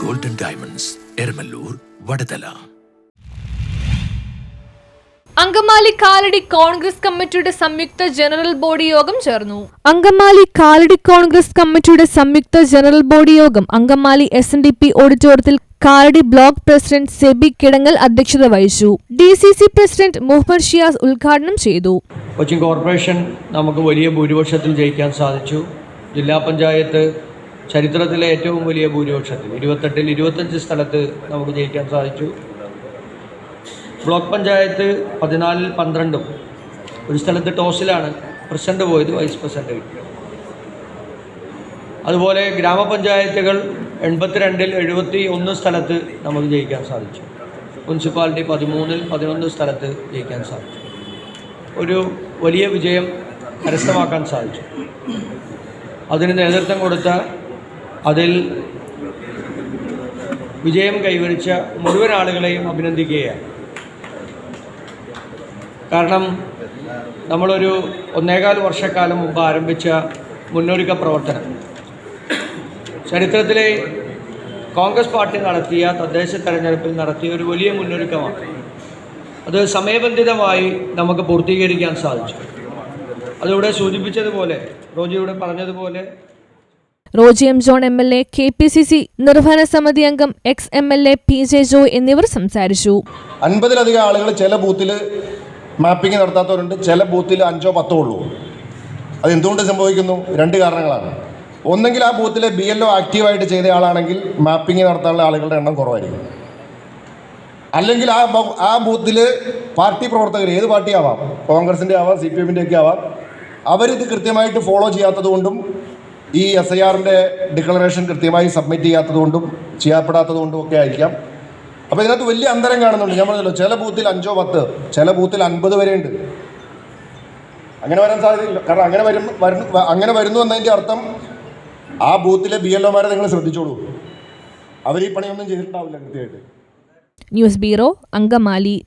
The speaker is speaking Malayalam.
Golden diamonds Eramallur Vadathala. അങ്കമാലി കാലടി കോൺഗ്രസ് കമ്മിറ്റിയുടെ സംയുക്ത ജനറൽ ബോഡി യോഗം ചേർന്നു. അങ്കമാലി കാലടി കോൺഗ്രസ് കമ്മിറ്റിയുടെ സംയുക്ത ജനറൽ ബോഡി യോഗം അങ്കമാലി SNDP ഓഡിറ്റോറിയത്തിൽ കാലടി ബ്ലോക്ക് പ്രസിഡന്റ് സെബി കിടങ്ങൽ അധ്യക്ഷത വഹിച്ചു. DCC പ്രസിഡന്റ് മുഹമ്മദ് ഷിയാസ് ഉദ്ഘാടനം ചെയ്തു. കൊച്ചിൻ കോർപ്പറേഷൻ നമുക്ക് വലിയ ഭൂരിപക്ഷത്തിൽ ജയിക്കാൻ സാധിച്ചു. ജില്ലാ പഞ്ചായത്ത് ചരിത്രത്തിലെ ഏറ്റവും വലിയ ഭൂരിപക്ഷത്തിൽ 28-ൽ 25 സ്ഥലത്ത് നമുക്ക് ജയിക്കാൻ സാധിച്ചു. ബ്ലോക്ക് പഞ്ചായത്ത് 14-ൽ 12, ഒരു സ്ഥലത്ത് ടോസിലാണ് പ്രസിഡന്റ് പോയത്, വൈസ് പ്രസിഡന്റ് കിട്ടി. അതുപോലെ ഗ്രാമപഞ്ചായത്തുകൾ 82-ൽ 71 സ്ഥലത്ത് നമുക്ക് ജയിക്കാൻ സാധിച്ചു. മുനിസിപ്പാലിറ്റി 13-ൽ 11 സ്ഥലത്ത് ജയിക്കാൻ സാധിച്ചു. ഒരു വലിയ വിജയം കരസ്ഥമാക്കാൻ സാധിച്ചു. അതിന് നേതൃത്വം കൊടുത്ത, അതിൽ വിജയം കൈവരിച്ച മുഴുവൻ ആളുകളെയും അഭിനന്ദിക്കുകയാണ്. കാരണം നമ്മളൊരു 1.25 വർഷക്കാലം മുമ്പ് ആരംഭിച്ച മുന്നൊരുക്ക പ്രവർത്തനം ചരിത്രത്തിലെ കോൺഗ്രസ് പാർട്ടി നടത്തിയ തദ്ദേശ തെരഞ്ഞെടുപ്പിൽ നടത്തിയ ഒരു വലിയ മുന്നൊരുക്കമാണ്. അത് സമയബന്ധിതമായി നമുക്ക് പൂർത്തീകരിക്കാൻ സാധിച്ചു. അതിവിടെ സൂചിപ്പിച്ചതുപോലെ, റോജിയുടെ പറഞ്ഞതുപോലെ, Roji M John MLA, KPCC നിർവഹണ സമിതി അംഗം ex-MLA PJ ജോയ് എന്നിവർ സംസാരിച്ചു. 50-ലധികം ആളുകൾ ചില ബൂത്തിൽ മാപ്പിംഗ് നടത്താത്തവരുണ്ട്, ചില ബൂത്തിൽ 5-10 ഉള്ളൂ. അത് എന്തുകൊണ്ട് സംഭവിക്കുന്നു? 2 കാരണങ്ങളാണ്. ഒന്നെങ്കിൽ ആ ബൂത്തിലെ BLO ആക്റ്റീവായിട്ട് ചെയ്ത ആളാണെങ്കിൽ മാപ്പിംഗ് നടത്താനുള്ള ആളുകളുടെ എണ്ണം കുറവായിരിക്കും. അല്ലെങ്കിൽ ആ ബൂത്തിൽ പാർട്ടി പ്രവർത്തകർ, ഏത് പാർട്ടി ആവാം, കോൺഗ്രസിൻ്റെ ആവാം, CPM-ൻ്റെ ഒക്കെ ആവാം, അവരിത് കൃത്യമായിട്ട് ഫോളോ ചെയ്യാത്തതുകൊണ്ടും ഈ SIR-ൻ്റെ ഡിക്ലറേഷൻ കൃത്യമായി സബ്മിറ്റ് ചെയ്യാത്തതുകൊണ്ടും ചെയ്യപ്പെടാത്തതുകൊണ്ടും ഒക്കെ ആയിരിക്കാം. അപ്പോൾ ഇതിനകത്ത് വലിയ അന്തരം കാണുന്നുണ്ട്. ഞാൻ പറഞ്ഞല്ലോ, ചില ബൂത്തിൽ 5-10, ചില ബൂത്തിൽ 50 വരെ ഉണ്ട്. അങ്ങനെ വരാൻ സാധ്യതയില്ല. കാരണം അങ്ങനെ വരുന്നു എന്നതിൻ്റെ അർത്ഥം ആ ബൂത്തിലെ BLO-മാരെ നിങ്ങൾ ശ്രദ്ധിച്ചോളൂ, അവർ ഈ പണിയൊന്നും ചെയ്തിട്ടുണ്ടാവില്ല കൃത്യമായിട്ട്. News bureau, Angamaly.